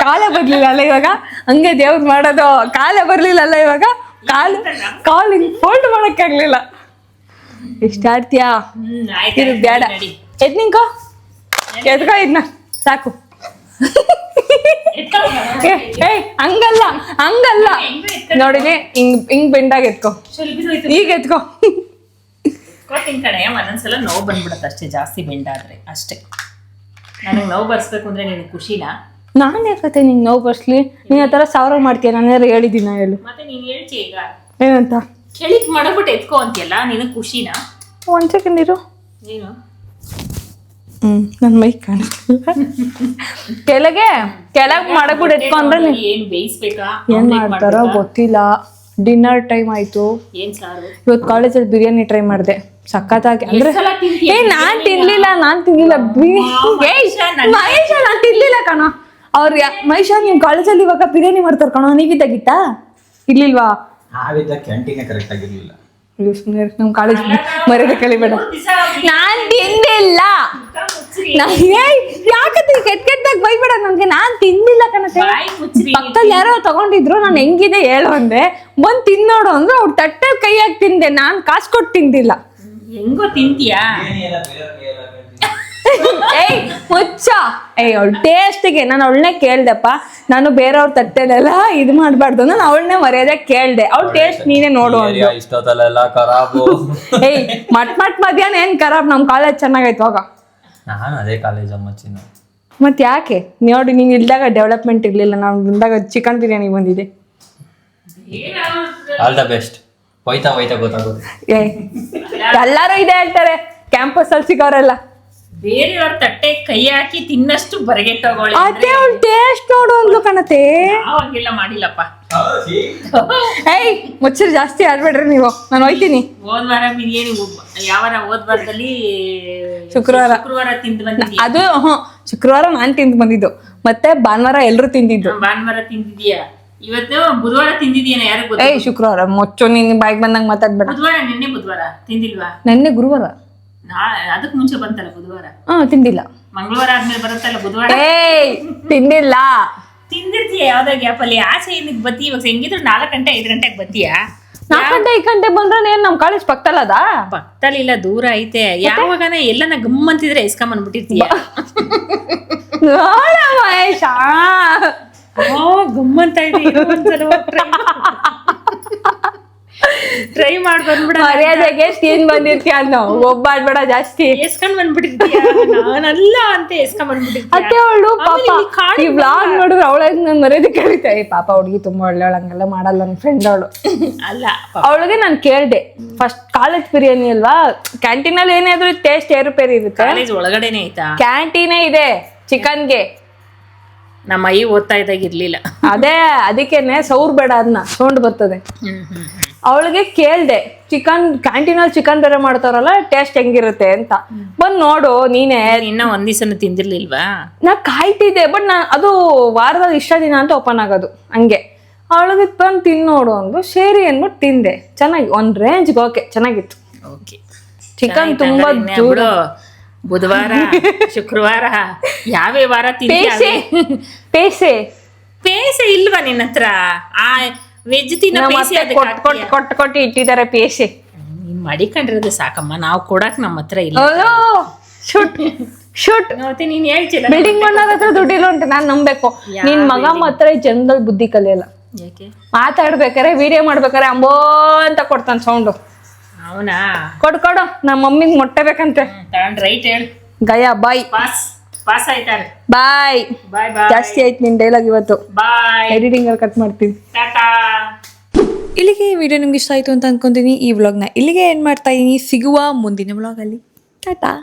ಕಾಲೇ ಬರ್ಲಿಲ್ಲ ಅಲ್ಲ ಇವಾಗ? ಹಂಗೆ ದೇವ್ರು ಮಾಡೋದು. ಕಾಲೇ ಬರ್ಲಿಲ್ಲ ಅಲ್ಲ ಇವಾಗ? ಕಾಲ್ ಹಿಂಗ್ ಫೋಲ್ಡ್ ಮಾಡಕ್ ಆಗ್ಲಿಲ್ಲ. ಇಷ್ಟ ಆಡ್ತೀಯಾ? ಇದು ಬೇಡ. ಎದ್ನಿಂಕೋ ಎದ್ಕೋ ಇದನ್ನ ಸಾಕು. ಹಂಗಲ್ಲ ನೋಡಿನಿ. ಹಿಂಗ್ ಬೆಂಡಾಗ ಎತ್ಕೋ. ಈಗ ಎತ್ಕೋ. ಕಡೆ ಒಂದೊಂದ್ಸಲ ನೋವು ಬಂದ್ಬಿಡತ್ತೆ ಅಷ್ಟೇ, ಜಾಸ್ತಿ ಬೆಂಡಾದ್ರೆ ಅಷ್ಟೇ. ನನಗೆ ನೋವು ಬರ್ಸ್ಬೇಕು ಅಂದ್ರೆ ನಿನ್ ಖುಷಿನಾ? ನಾನು ಯಾಕತ್ತೆ ನಿಂಗೆ ನೋವು ಬರ್ಸ್ಲಿ? ನೀನು ಆ ಥರ 1000 ಮಾಡ್ತೀಯ, ನಾನು ಯಾರು ಹೇಳಿದ್ದೀನ ಹೇಳು? ಮತ್ತೆ ನೀನ್ ಹೇಳ್ತಿ ಈಗ ಏನಂತ? ಕೆಳಿಕ್ ಮಾಡಬಿಟ್ಟು ಎತ್ಕೋ ಅಂತೀಯಲ್ಲ, ನಿನಗೆ ಖುಷಿನಾ? 1 ಸೆಕೆಂಡ್ ಇರು. ಏನು ನನ್ನ ಮೈ ಕಾಣಿಸ್ತಿಲ್ಲ. ಕೆಳಗೆ ಮಾಡಕ್ಬಿಟ್ಟು ಎತ್ಕೊಂಡ್ರೆ ಏನ್ ಬೇಯಿಸ್ಬೇಕಾ? ಏನ್ ಮಾಡ್ತಾರೋ ಗೊತ್ತಿಲ್ಲ. ಡಿನ್ನರ್ ಟೈಮ್ ಆಯ್ತು. ಏನ್ ಸಾರು? ಇವತ್ತು ಕಾಲೇಜಲ್ಲಿ ಬಿರಿಯಾನಿ ಟ್ರೈ ಮಾಡಿದೆ, ಸಖತ್ತಾಗಿ. ಅಂದ್ರೆ ಎಷ್ಟ್ ಸಲ ತಿಂತೀಯ ನಾನ್ ತಿನ್ಲಿಲ್ಲ ನಾನ್ ತಿನ್ಲಿಲ್ಲ ಕಣ. ಅವ್ರು ಮಹೇಶ ನಿಮ್ ಕಾಲೇಜಲ್ಲಿ ಇವಾಗ ಬಿರಿಯಾನಿ ಮಾಡ್ತಾರ ಕಣೋ, ನೀವಿದ್ದಾಗಿತ್ತಾ? ಇರ್ಲಿಲ್ವಾ? Canteen correct ಆಗಿರ್ಲಿಲ್ಲ. ನಮ್ ಕಾಲೇಜ್ ಮರ್ಯಾದೆ ಕಲಿಬೇಡ. ನಾನ್ ತಿಂದಿಲ್ಲ. ಯಾಕಂತ ಕೆಟ್ಟಾಗ ಬೈಬೇಡ ನನ್ಗೆ. ನಾನ್ ತಿಂದಿಲ್ಲ ಕಣತೆ. ಪಕ್ಕದಲ್ಲಿ ಯಾರೋ ತಗೊಂಡಿದ್ರು, ನಾನು ಹೆಂಗಿದೆ ಹೇಳು ಅಂದೆ. ಬಂದ್ ತಿನ್ನೋಡು ಅಂದ್ರೆ ಅವ್ರ ತಟ್ಟೆ ಕೈಯಾಗಿ ತಿಂದೆ, ನಾನ್ ಕಾಸು ಕೊಟ್ಟು ತಿಂದಿಲ್ಲ. ಹೆಂಗೋ ತಿಂತೀಯಾ? ಏಯ್ ಮುಚ್ಚ. ಅವಳ ಟೇಸ್ಟಿಗೆ ನಾನು ಅವಳನ್ನೇ ಕೇಳ್ದೆಪ್ಪ. ನಾನು ಬೇರೆಯವ್ರ ತಟ್ಟೆಲೆಲ್ಲ ಇದು ಮಾಡ್ಬಾರ್ದು, ನಾನು ಅವಳನ್ನೇ ಮರ್ಯಾದೆ ಕೇಳ್ದೆ. ಅವ್ಳ ಟೇಸ್ಟ್ ನೀನೇ ನೋಡು ಅಂದ್ರು. ಇಷ್ಟೊತ್ತಲ್ಲೆಲ್ಲ ಖರಾಬು. ಏಯ್ ಮಟ್ ಮಧ್ಯಾಹ್ನ ಏನ್ ಖರಾಬ್? ನಮ್ ಕಾಲೇಜ್ ಚೆನ್ನಾಗೈತೆ ಹೋಗ. ನಾನು ಅದೇ ಕಾಲೇಜ್ ಅಮ್ಮಚ್ಚಿನ. ಮತ್ ಯಾಕೆ ನೋಡಿ, ನೀನ್ ಇಲ್ದಾಗ ಡೆವಲಪ್ಮೆಂಟ್ ಇರ್ಲಿಲ್ಲ, ನಾನು ಬಂದಾಗ ಚಿಕನ್ ಬಿರಿಯಾನಿ ಬಂದಿದೆ. All the best. ಹೋಯ್ತಾ ಗೊತ್ತಾಗುತ್ತೆ. ಏಯ್ ಎಲ್ಲಾರು ಇದೆ ಹೇಳ್ತಾರೆ ಕ್ಯಾಂಪಸ್ ಅಲ್ಲಿ ಸಿಗೋರೆಲ್ಲ. ಬೇರೆಯವ್ರ ತಟ್ಟೆ ಕೈ ಹಾಕಿ ತಿನ್ನಷ್ಟು ಬರಗೆಟ್ಟೋಗೋಳಿ. ಅದೇ ಅವ್ಳ ಟೇಸ್ಟ್ ನೋಡು ಅಂದ್ಲು ಕಣತೆ. ನಾವಾಗೆಲ್ಲ ಮಾಡಿಲ್ಲಪ್ಪ. ಏಯ್ ಮುಚ್ಚರ್ ಜಾಸ್ತಿ ಆಡ್ಬೇಡ್ರಿ ನೀವು, ನಾನು ಹೋಯ್ತೀನಿ. ಹೋದ್ವಾರ ಬಿರಿಯಾನಿ ಯಾವಾರ ಹೋದ್ವಾರದಲ್ಲಿ ಶುಕ್ರವಾರ ತಿಂದು ಬಂದಿದ್ಯಾ? ಅದು ಶುಕ್ರವಾರ ನಾನ್ ತಿಂದು ಬಂದಿದ್ದು, ಮತ್ತೆ ಭಾನುವಾರ ಎಲ್ರು ತಿಂದಿದ್ದು. ಭಾನುವಾರ ತಿಂದಿದ್ಯಾ? ಇವತ್ತು ಬುಧವಾರ ತಿಂದಿದ್ಯೇನ? ಯಾರಿಗ್ ಗೊತ್ತು? ಏಯ್ ಶುಕ್ರವಾರ ಮೊಚ್ಚು, ನೀನ್ ಬಾಯಿಗೆ ಬಂದಂಗ್ ಮಾತಾಡ್ಬೇಡ. ನಿನ್ನೆ ಬುಧವಾರ ತಿಂದಿಲ್ವಾ? ನೆನ್ನೆ ಗುರುವಾರ. ಅದಕ್ ಮುಂಚೆ ಬಂತಲ್ಲ ಬುಧವಾರ. ತಿಂದಿಲ್ಲ. ಮಂಗಳವಾರ ಆದ್ಮೇಲೆ ಬರುತ್ತಲ್ಲ ಬುಧವಾರ. ಏಯ್ ತಿಂದಿಲ್ಲ. ತಿಂದಿರ್ತೀಯ ಯಾವ್ದೋ ಗ್ಯಾಪ್ ಅಲ್ಲಿ. ಆಸೆ ಏನಕ್ಕೆ ಬತ್ತಿ? ಇವಾಗ ಹೆಂಗಿದ್ರು 4 ಗಂಟೆ 5 ಗಂಟೆಗೆ ಬತ್ತೀಯಾ? 4 ಗಂಟೆ 5 ಗಂಟೆ ಬಂದ್ರೆ ಏನ್ ನಮ್ ಕಾಲೇಜ್ ಪಕ್ಕದಲ್ಲದ? ಪಕ್ಕದಲ್ಲಿಲ್ಲ, ದೂರ ಐತೆ. ಯಾವಾಗನ ಎಲ್ಲನ ಗಮ್ಮಂತಿದ್ರೆ ಇಸ್ಕೊಂಬಂದ್ಬಿಟ್ಟಿರ್ತೀಯ. ನೋಡ ಮಹೇಶ, ಗಮ್ಮಂತ ಇದೆ. ಟ್ರೈ ಮಾಡಿ ಬಂದ್ಬಿಡ. ಮರ್ಯಾದೆಗೆ ತಿನ್ ಬಂದಿರ್ತೀಯ ನಾವು, ಒಬ್ಬಾಡ್ಬೇಡ ಜಾಸ್ತಿ. ಎಸ್ಕೊಂಡ್ ಬಂದ್ಬಿಟ್ಟಿರ್ತೀಯ. ನಾನಲ್ಲ ಅಂತ ಎಸ್ಕೊಂಡ್ ಬಂದ್ಬಿಟ್ಟಿರ್ತೀಯ. ಅತ್ತೆ ಅವಳು ಪಾಪ ಈ ವ್ಲಾಗ್ ನೋಡಿದ್ರೆ ಅವಳ ನನ್ ಮರ್ಯಾದೆ ಕರೀತಾ. ಪಾಪ ಹುಡುಗಿ ತುಂಬಾ ಒಳ್ಳೆಯವಳು, ಹಂಗೆಲ್ಲ ಮಾಡಲ್ಲ. ನನ್ನ ಫ್ರೆಂಡ್ ಅವಳು ಅಲ್ಲ. ಅವಳಿಗೆ ನಾನು ಕೇಳ್ದೆ, ಫಸ್ಟ್ ಕಾಲೇಜ್ ಬಿರಿಯಾನಿ ಅಲ್ವಾ, ಕ್ಯಾಂಟೀನ್ ಅಲ್ಲಿ ಏನಾದ್ರು ಟೇಸ್ಟ್ ಏರುಪೇರು ಇರುತ್ತೆ. ಕಾಲೇಜ್ ಒಳಗಡೆನೆ ಐತಾ? ಕ್ಯಾಂಟೀನೇ ಇದೆ ಚಿಕನ್ಗೆ. ನಮ್ಮ ಐ ಓದ್ತಾ ಇದ್ದಾಗ ಇರ್ಲಿಲ್ಲ. ಅದೇ ಅದಕ್ಕೇನೆ ಸೌರ್ ಬೇಡ, ಅದನ್ನ ಸೌಂಡ್ ಬರ್ತದೆ. ಅವಳಿಗೆ ಕೇಳ್ದೆ, ಚಿಕನ್ ಕ್ಯಾಂಟೀನಲ್ಲಿ ಚಿಕನ್ ಬೇರೆ ಮಾಡ್ತಾರಲ್ಲ, ಟೇಸ್ಟ್ ಹೆಂಗಿರುತ್ತೆ ಅಂತ. ಬಂದ್ ನೋಡು ನೀನೇ. ಇನ್ನ ಒಂದ್ ದಿವಸನು ತಿಂದಿರ್ಲಿಲ್ವಾ? ನಾ ಕಾಯ್ತಿದ್ದೆ, ಬಟ್ ನಾ ಅದು ವಾರದಲ್ಲಿ ಇಷ್ಟ ದಿನ ಅಂತ ಓಪನ್ ಆಗೋದು ಹಂಗೆ. ಅವಳಿಗೆ ಬಂದು ತಿನ್ನೋಡು ಅಂದು ಸೇರಿ ಅಂದ್ಬಿಟ್ಟು ತಿಂದೆ. ಚೆನ್ನಾಗಿ ಒಂದ್ ರೇಂಜ್ಗೆ ಓಕೆ, ಚೆನ್ನಾಗಿತ್ತು. ಚಿಕನ್ ತುಂಬಾ ದೂರ. ಬುಧವಾರ ಶುಕ್ರವಾರ ಯಾವೇ ವಾರ ತಿಂತೀಯ? ಪೇಸೆ ಇಲ್ವಾ ನಿನ್ನ ಹತ್ರ? ಆ ವೆಜ್ ತಿನ್ನೋ ಕೊಟ್ಟು ಇಟ್ಟಿದ್ದಾರೆ ಪೇಸೆ. ನೀನ್ ಮಡಿಕೊಂಡಿರೋದು ಸಾಕಮ್ಮ, ನಾವು ಕೊಡಕ್ ನಮ್ಮ ಹತ್ರ ಇಲ್ಲ. ಶೂಟ್ ಮತ್ತೆ ನೀನ್ ಹೇಳ್ತಿಲ್ಲ ಬಿಲ್ಡಿಂಗ್ ಮಾಡೋರ್ ಹತ್ರ ದುಡ್ಡಿಲ್ಲ ಅಂತ ನಾನ್ ನಂಬೇಕು. ನಿನ್ ಮಗ ಮಾತ್ರ ಜನರಲ್ ಬುದ್ಧಿ ಕಲಿಯಲ್ಲ. ಯಾಕೆ? ಮಾತಾಡ್ಬೇಕಾರೆ ವಿಡಿಯೋ ಮಾಡ್ಬೇಕಾರೆ ಅಂಬೋ ಅಂತ ಕೊಡ್ತಾನ ಸೌಂಡು. ಅವನಾ? ಕೊಡು ನಮ್ಮ ಮಮ್ಮಿಗೆ ಮೊಟ್ಟೆ ಬೇಕಂತೆ. ರೈಟ್ ಹೇಳು. ಗಯಾ ಬಾಯ್. ಪಾಸ್ ಆಯ್ತಾರೆ. ಬಾಯ್. ಜಾಸ್ತಿ ಆಯ್ತು ನಿನ್ ಡೈಲಾಗ್ ಇವತ್ತು. ಬಾಯ್. ಎಡಿಟಿಂಗ್ ಅಲ್ಲಿ ಕಟ್ ಮಾಡ್ತೀನಿ. ಟಾಟಾ. ಇಲ್ಲಿಗೆ ಈ ವಿಡಿಯೋ ನಿಮ್ಗೆ ಇಷ್ಟ ಆಯ್ತು ಅಂತ ಅನ್ಕೊಂತೀನಿ. ಈ ವ್ಲಾಗ್ನ ಇಲ್ಲಿಗೆ ಎಂಡ್ ಮಾಡ್ತಾ ಇದೀನಿ. ಸಿಗುವ ಮುಂದಿನ ವ್ಲಾಗಲ್ಲಿ. ಟಾಟಾ.